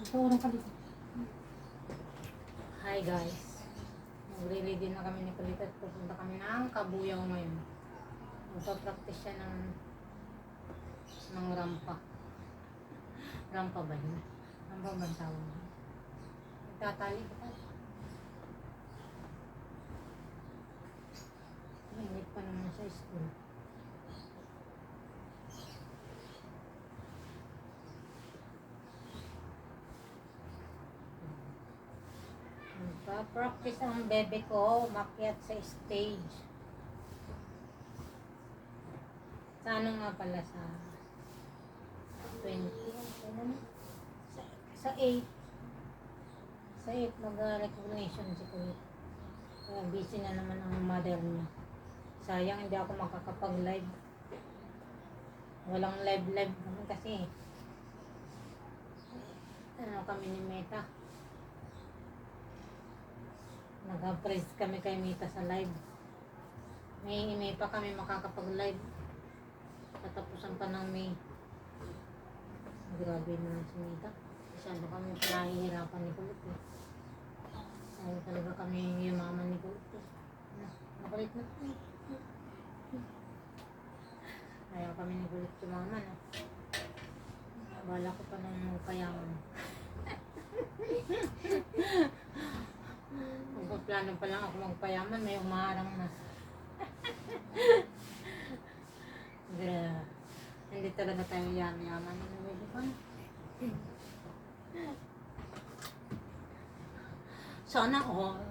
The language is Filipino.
Tawag ka dito. Hi guys. Magre-ready na kami ni Kulit at pupunta kami ng Kabuyaw ngayon. Magpa-practice siya ng rampa. Rampa ba yun? Rampa ba ang tawag? Nagtatali ka pa. Mainit pa naman sa school. Practice ang bebe ko umakyat sa stage. Sa ano nga pala sa 20? Sa 8. Sa 8 mag-recognition si Kulit. Kaya busy na naman ang mother niya. Sayang hindi ako makakapag-live. Walang live naman kasi. Ano kami ni Meta. Nag-praise kami kay Mita sa live. May pa kami makakapag-live. Katapusan pa ng May. Grabe naman si Mita. Masyado kami pinahihirapan ni Kulit eh. Ayaw talaga kami yumaman ni Kulit eh. Nakulit na. Ayaw kami ni Kulit yumaman eh. Bala ko pa nang payaman. Plano pa lang ako magpayaman, may umarang na. Hindi talaga tayo yaman. Sana all.